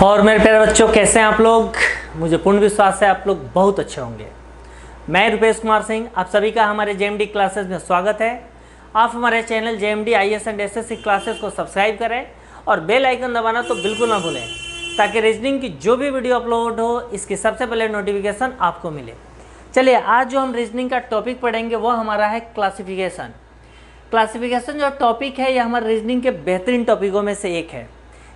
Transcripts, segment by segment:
और मेरे प्यारे बच्चों, कैसे हैं आप लोग। मुझे पूर्ण विश्वास है आप लोग बहुत अच्छे होंगे। मैं रुपेश कुमार सिंह, आप सभी का हमारे जेएमडी क्लासेस में स्वागत है। आप हमारे channel JMD IAS and SSC classes को सब्सक्राइब करें और बेल आइकन दबाना तो बिल्कुल ना भूलें, ताकि रीजनिंग की जो भी वीडियो अपलोड हो इसकी सबसे पहले नोटिफिकेशन आपको मिले। चलिए, आज जो हम रीजनिंग का टॉपिक पढ़ेंगे वो हमारा है क्लासिफिकेशन। क्लासिफिकेशन जो टॉपिक है यह हमारे रीजनिंग के बेहतरीन टॉपिकों में से एक है।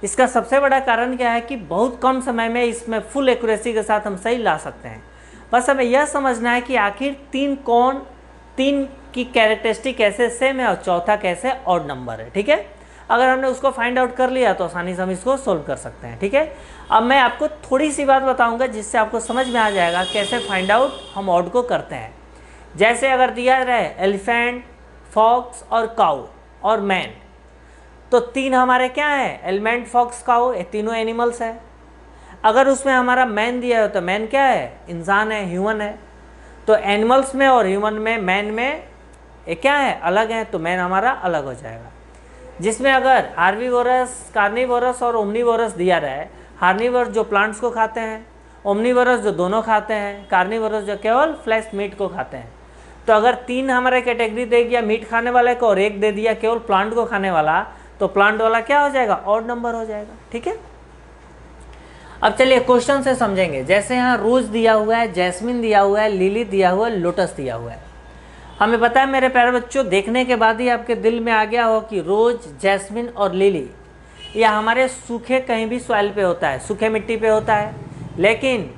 इसका सबसे बड़ा कारण क्या है कि बहुत कम समय में इसमें फुल एक्यूरेसी के साथ हम सही ला सकते हैं। बस हमें यह समझना है कि आखिर तीन की कैरेक्टरिस्टिक कैसे सेम है और चौथा कैसे ऑड नंबर है। ठीक है, अगर हमने उसको फाइंड आउट कर लिया तो आसानी से हम इसको सोल्व कर सकते हैं। ठीक है, अब मैं आपको थोड़ी सी बात बताऊंगा जिससे आपको समझ में आ जाएगा कैसे फाइंड आउट हम ऑड को करते हैं। जैसे अगर दिया रहे एलिफेंट, फॉक्स और काऊ और मैन, तो तीन हमारे क्या है, एलिफेंट, फॉक्स, काऊ, ये तीनों एनिमल्स है। अगर उसमें हमारा मैन दिया हो तो मैन क्या है, इंसान है, ह्यूमन है। तो एनिमल्स में और ह्यूमन में, मैन में ये क्या है, अलग है, तो मैन हमारा अलग हो जाएगा। जिसमें अगर हार्बीवोरस, कार्निवोरस और ओमनीवोरस दिया रहा है, हार्बीवोरस जो प्लांट्स को खाते हैं, ओमनीवोरस जो दोनों खाते हैं, कार्निवोरस जो केवल फ्लैश मीट को खाते हैं। तो अगर तीन हमारे कैटेगरी दे दिया मीट खाने वाले को और एक दे दिया केवल प्लांट को खाने वाला, तो प्लांट वाला क्या हो जाएगा, ऑड नंबर हो जाएगा। ठीक है, अब चलिए क्वेश्चन से समझेंगे। जैसे यहाँ रोज दिया हुआ है, जैस्मिन दिया हुआ है, लिली दिया हुआ है, लोटस दिया हुआ है। हमें पता है मेरे प्यारे बच्चों, देखने के बाद ही आपके दिल में आ गया हो कि रोज, जैस्मिन और लिली यह हमारे सूखे कहीं भी सॉइल पे होता है, सूखे मिट्टी पे होता है, लेकिन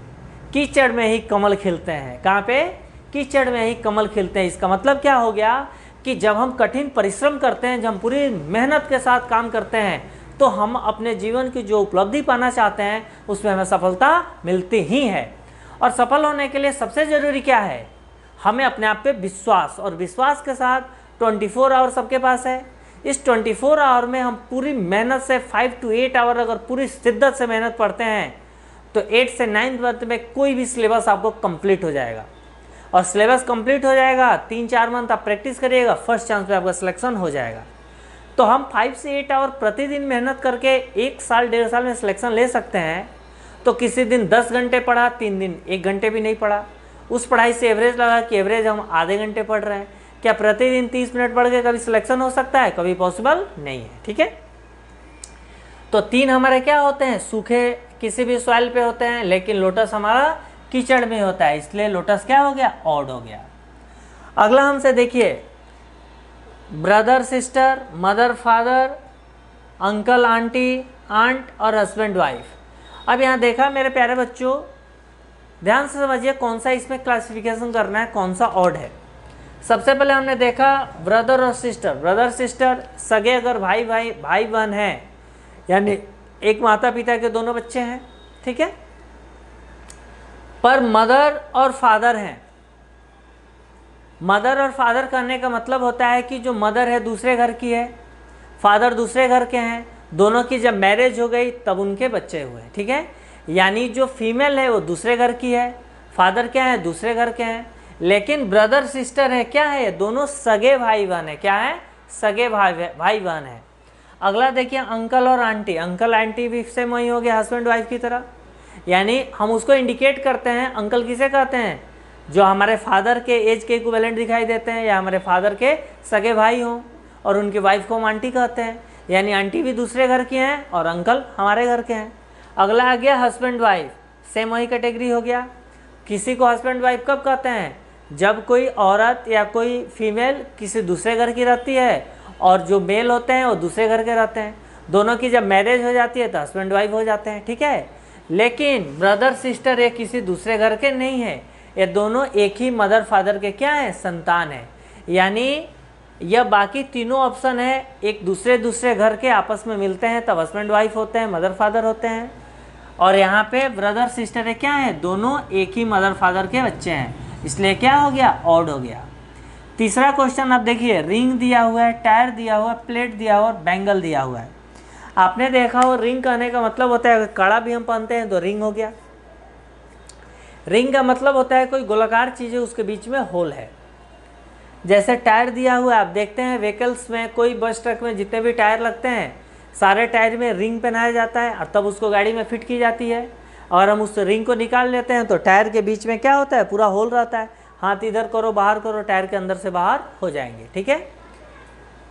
कीचड़ में ही कमल खिलते हैं। कहाँ पे, कीचड़ में ही कमल खिलते हैं। इसका मतलब क्या हो गया कि जब हम कठिन परिश्रम करते हैं, जब हम पूरी मेहनत के साथ काम करते हैं, तो हम अपने जीवन की जो उपलब्धि पाना चाहते हैं उसमें हमें सफलता मिलती ही है। और सफल होने के लिए सबसे ज़रूरी क्या है, हमें अपने आप पे विश्वास, और विश्वास के साथ 24 आवर सबके पास है। इस 24 आवर में हम पूरी मेहनत से 5 to 8 आवर अगर पूरी शिद्दत से मेहनत पढ़ते हैं तो 8 से 9th मंथ में कोई भी सिलेबस आपको कंप्लीट हो जाएगा। और सिलेबस कंप्लीट हो जाएगा, 3-4 मंथ आप प्रैक्टिस करिएगा, फर्स्ट चांस पे आपका सिलेक्शन हो जाएगा। तो हम 5 से 8 आवर प्रतिदिन मेहनत करके 1 साल 1.5 साल में सिलेक्शन ले सकते हैं। तो किसी दिन 10 घंटे पढ़ा, 3 दिन 1 घंटे भी नहीं पढ़ा, उस पढ़ाई से एवरेज लगा कि एवरेज हम आधे घंटे पढ़ रहे हैं। क्या प्रतिदिन 30 मिनट पढ़ के कभी सिलेक्शन हो सकता है? कभी पॉसिबल नहीं है। ठीक है, तो तीन हमारे क्या होते हैं, सूखे किसी भी सॉइल पे होते हैं, लेकिन लोटस हमारा कीचड़ में होता है, इसलिए लोटस क्या हो गया, ऑड हो गया। अगला हमसे देखिए, brother sister, mother father, uncle aunty, aunt और हस्बैंड वाइफ। अब यहाँ देखा मेरे प्यारे बच्चों, ध्यान से समझिए कौन सा इसमें क्लासिफिकेशन करना है, कौन सा ऑड है। सबसे पहले हमने देखा ब्रदर और सिस्टर। ब्रदर सिस्टर सगे अगर भाई बहन हैं, यानी एक माता पिता के दोनों बच्चे हैं, ठीक है, पर मदर और फादर हैं। मदर और फादर कहने का मतलब होता है कि जो मदर है दूसरे घर की है, फादर दूसरे घर के हैं, दोनों की जब मैरिज हो गई तब उनके बच्चे हुए। ठीक है, यानी जो फीमेल है वो दूसरे घर की है, फादर क्या है, दूसरे घर के हैं। लेकिन ब्रदर सिस्टर है, क्या है, दोनों सगे भाई बहन है। क्या है, सगे भाई बहन है। अगला देखिए अंकल और आंटी। अंकल आंटी भी सेम वही हो गया, हस्बैंड वाइफ की तरह। यानी हम उसको इंडिकेट करते हैं, अंकल किसे कहते हैं, जो हमारे फादर के एज के इक्विवेलेंट दिखाई देते हैं, या हमारे फादर के सगे भाई हों, और उनकी वाइफ को हम आंटी कहते हैं। यानी आंटी भी दूसरे घर की हैं और अंकल हमारे घर के हैं। अगला आ गया हस्बैंड वाइफ, सेम वही कैटेगरी हो गया। किसी को हस्बैंड वाइफ कब कहते हैं, जब कोई औरत या कोई फीमेल किसी दूसरे घर की रहती है और जो मेल होते हैं वो दूसरे घर के रहते हैं। दोनों की जब मैरिज हो जाती है तो हस्बैंड वाइफ हो जाते हैं। ठीक है, लेकिन ब्रदर सिस्टर ये किसी दूसरे घर के नहीं है, ये दोनों एक ही मदर फादर के क्या है, संतान है। यानी यह बाकी तीनों ऑप्शन है, एक दूसरे घर के आपस में मिलते हैं तब हस्बैंड वाइफ होते हैं, मदर फादर होते हैं। और यहाँ पे ब्रदर सिस्टर है, क्या है, दोनों एक ही मदर फादर के बच्चे हैं, इसलिए क्या हो गया, ऑड हो गया। तीसरा क्वेश्चन आप देखिए, रिंग दिया हुआ है, टायर दिया हुआ है, प्लेट दिया हुआ है, बैंगल दिया हुआ है। आपने देखा हो रिंग कहने का मतलब होता है कड़ा भी हम पहनते हैं तो रिंग हो गया। रिंग का मतलब होता है कोई गोलाकार चीज़ है उसके बीच में होल है। जैसे टायर दिया हुआ है, आप देखते हैं व्हीकल्स में, कोई बस ट्रक में जितने भी टायर लगते हैं सारे टायर में रिंग पहनाया जाता है और तब उसको गाड़ी में फिट की जाती है। और हम उस रिंग को निकाल लेते हैं तो टायर के बीच में क्या होता है, पूरा होल रहता है। हाथ इधर करो बाहर करो, टायर के अंदर से बाहर हो जाएंगे। ठीक है,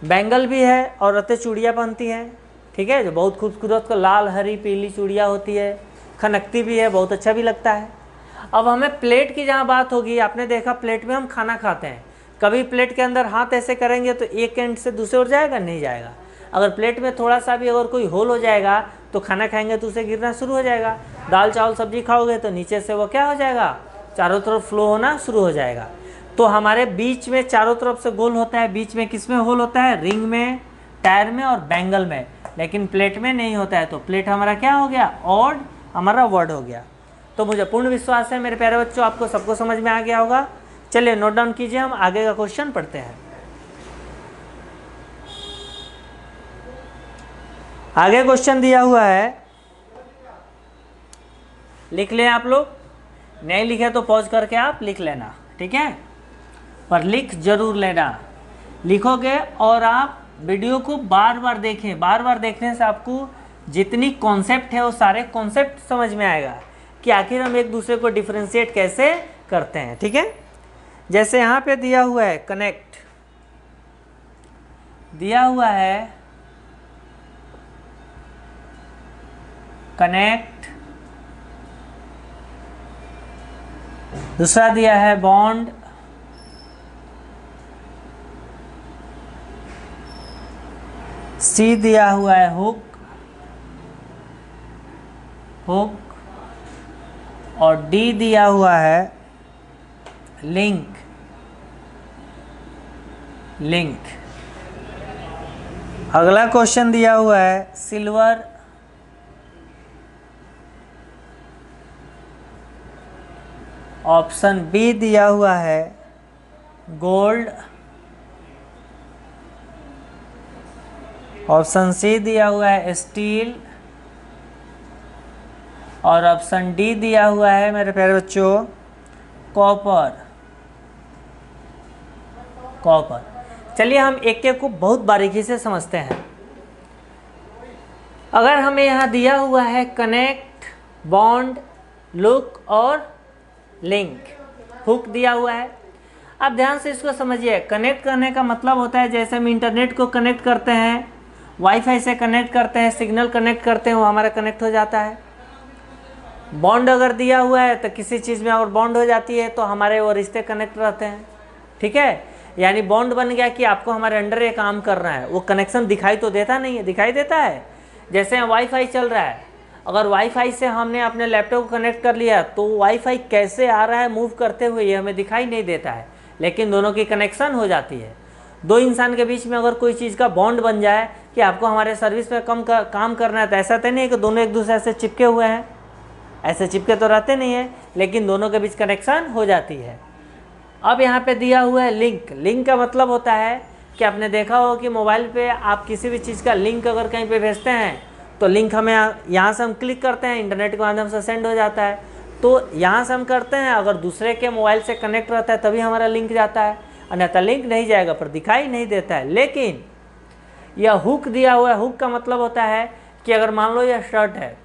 बैंगल भी है, औरतें चूड़ियाँ पहनती हैं। ठीक है, जो बहुत खूबसूरत को लाल हरी पीली चूड़ियाँ होती है, खनकती भी है, बहुत अच्छा भी लगता है। अब हमें प्लेट की जहाँ बात होगी, आपने देखा प्लेट में हम खाना खाते हैं, कभी प्लेट के अंदर हाथ ऐसे करेंगे तो एक एंड से दूसरे ओर जाएगा, नहीं जाएगा। अगर प्लेट में थोड़ा सा भी अगर कोई होल हो जाएगा तो खाना खाएंगे तो उसे गिरना शुरू हो जाएगा। दाल चावल सब्जी खाओगे तो नीचे से वो क्या हो जाएगा, चारों तरफ फ्लो होना शुरू हो जाएगा। तो हमारे बीच में चारों तरफ से गोल होता है, बीच में किस में होल होता है, रिंग में, टायर में और बैंगल में, लेकिन प्लेट में नहीं होता है। तो प्लेट हमारा क्या हो गया, ऑड हमारा वर्ड हो गया। तो मुझे पूर्ण विश्वास है मेरे प्यारे बच्चों आपको सबको समझ में आ गया होगा। चलिए नोट डाउन कीजिए, हम आगे का क्वेश्चन पढ़ते हैं। आगे क्वेश्चन दिया हुआ है, लिख लें आप लोग, नहीं लिखे तो पॉज करके आप लिख लेना। ठीक है, पर लिख जरूर लेना। लिखोगे और आप वीडियो को बार बार देखें, बार बार देखने से आपको जितनी कॉन्सेप्ट है वो सारे कॉन्सेप्ट समझ में आएगा कि आखिर हम एक दूसरे को डिफरेंशिएट कैसे करते हैं। ठीक है, जैसे यहाँ पे दिया हुआ है कनेक्ट, दिया हुआ है कनेक्ट, दूसरा दिया है बॉन्ड, सी दिया हुआ है हुक, हुक, और डी दिया हुआ है लिंक, लिंक। अगला क्वेश्चन दिया हुआ है सिल्वर, ऑप्शन बी दिया हुआ है गोल्ड, ऑप्शन सी दिया हुआ है स्टील, और ऑप्शन डी दिया हुआ है मेरे प्यारे बच्चों कॉपर, कॉपर। चलिए हम एक एक को बहुत बारीकी से समझते हैं। अगर हमें यहाँ दिया हुआ है कनेक्ट, बॉन्ड, लुक और लिंक, हुक दिया हुआ है, अब ध्यान से इसको समझिए। कनेक्ट करने का मतलब होता है जैसे हम इंटरनेट को कनेक्ट करते हैं, वाईफाई से कनेक्ट करते हैं, सिग्नल कनेक्ट करते हैं, वो हमारा कनेक्ट हो जाता है। बॉन्ड अगर दिया हुआ है तो किसी चीज़ में अगर बॉन्ड हो जाती है तो हमारे वो रिश्ते कनेक्ट रहते हैं। ठीक है, यानी बॉन्ड बन गया कि आपको हमारे अंडर ये काम करना है। वो कनेक्शन दिखाई तो देता नहीं है, दिखाई देता है। जैसे वाईफाई चल रहा है, अगर वाईफाई से हमने अपने लैपटॉप को कनेक्ट कर लिया तो वाईफाई कैसे आ रहा है मूव करते हुए ये हमें दिखाई नहीं देता है, लेकिन दोनों की कनेक्शन हो जाती है। दो इंसान के बीच में अगर कोई चीज़ का बॉन्ड बन जाए कि आपको हमारे सर्विस में काम करना है, तो ऐसा तो नहीं है कि दोनों एक दूसरे से चिपके हुए हैं, ऐसे चिपके तो रहते नहीं है, लेकिन दोनों के बीच कनेक्शन हो जाती है। अब यहाँ पे दिया हुआ है लिंक। लिंक का मतलब होता है कि आपने देखा हो कि मोबाइल पे आप किसी भी चीज़ का लिंक अगर कहीं पे भेजते हैं तो लिंक हमें यहाँ से हम क्लिक करते हैं, इंटरनेट के माध्यम से सेंड हो जाता है। तो यहाँ से हम करते हैं, अगर दूसरे के मोबाइल से कनेक्ट रहता है तभी हमारा लिंक जाता है, अन्यथा लिंक नहीं जाएगा, पर दिखाई नहीं देता है। लेकिन यह हुक दिया हुआ है, हुक का मतलब होता है कि अगर मान लो यह शर्ट है,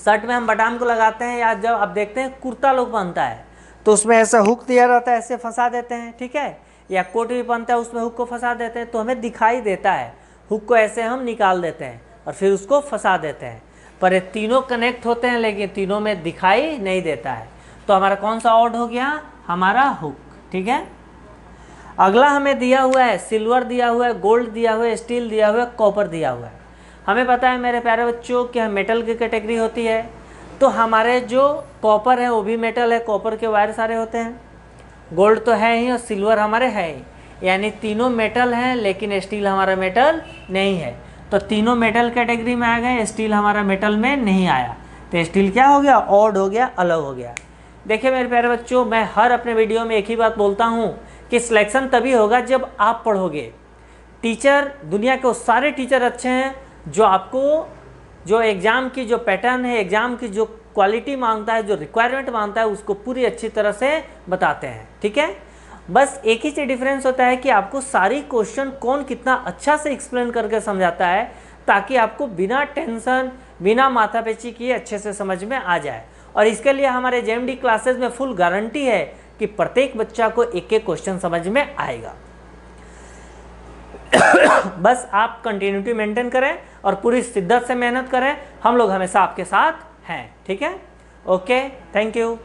शर्ट में हम बटन को लगाते हैं, या जब आप देखते हैं कुर्ता लोग पहनता है तो उसमें ऐसा हुक दिया रहता है, ऐसे फंसा देते हैं। ठीक है, या कोट भी पहनता है उसमें हुक को फंसा देते हैं, तो हमें दिखाई देता है। हुक को ऐसे हम निकाल देते हैं और फिर उसको फंसा देते हैं, पर ये तीनों कनेक्ट होते हैं लेकिन तीनों में दिखाई नहीं देता है। तो हमारा कौन सा ऑड हो गया, हमारा हुक। ठीक है, अगला हमें दिया हुआ है सिल्वर दिया हुआ है, गोल्ड दिया हुआ है, स्टील दिया हुआ है, कॉपर दिया हुआ है। हमें पता है मेरे प्यारे बच्चों कि मेटल की कैटेगरी होती है, तो हमारे जो कॉपर है वो भी मेटल है, कॉपर के वायर सारे होते हैं। गोल्ड तो है ही और सिल्वर हमारे है ही, यानी तीनों मेटल हैं, लेकिन स्टील हमारा मेटल नहीं है। तो तीनों मेटल कैटेगरी में आ गए, स्टील हमारा मेटल में नहीं आया, तो स्टील क्या हो गया, ऑड हो गया, अलग हो गया। देखिए मेरे प्यारे बच्चों, मैं हर अपने वीडियो में एक ही बात बोलता हूँ कि सिलेक्शन तभी होगा जब आप पढ़ोगे। टीचर, दुनिया के सारे टीचर अच्छे हैं जो आपको जो एग्ज़ाम की जो पैटर्न है, एग्ज़ाम की जो क्वालिटी मांगता है, जो रिक्वायरमेंट मांगता है, उसको पूरी अच्छी तरह से बताते हैं। ठीक है, बस एक ही चीज़ डिफरेंस होता है कि आपको सारी क्वेश्चन कौन कितना अच्छा से एक्सप्लेन करके समझाता है, ताकि आपको बिना टेंशन, बिना माथापेची किए अच्छे से समझ में आ जाए। और इसके लिए हमारे जेएमडी क्लासेस में फुल गारंटी है कि प्रत्येक बच्चा को एक एक क्वेश्चन समझ में आएगा। बस आप कंटिन्यूटी मेंटेन करें और पूरी शिद्दत से मेहनत करें, हम लोग हमेशा आपके साथ हैं। ठीक है, ओके, थैंक यू।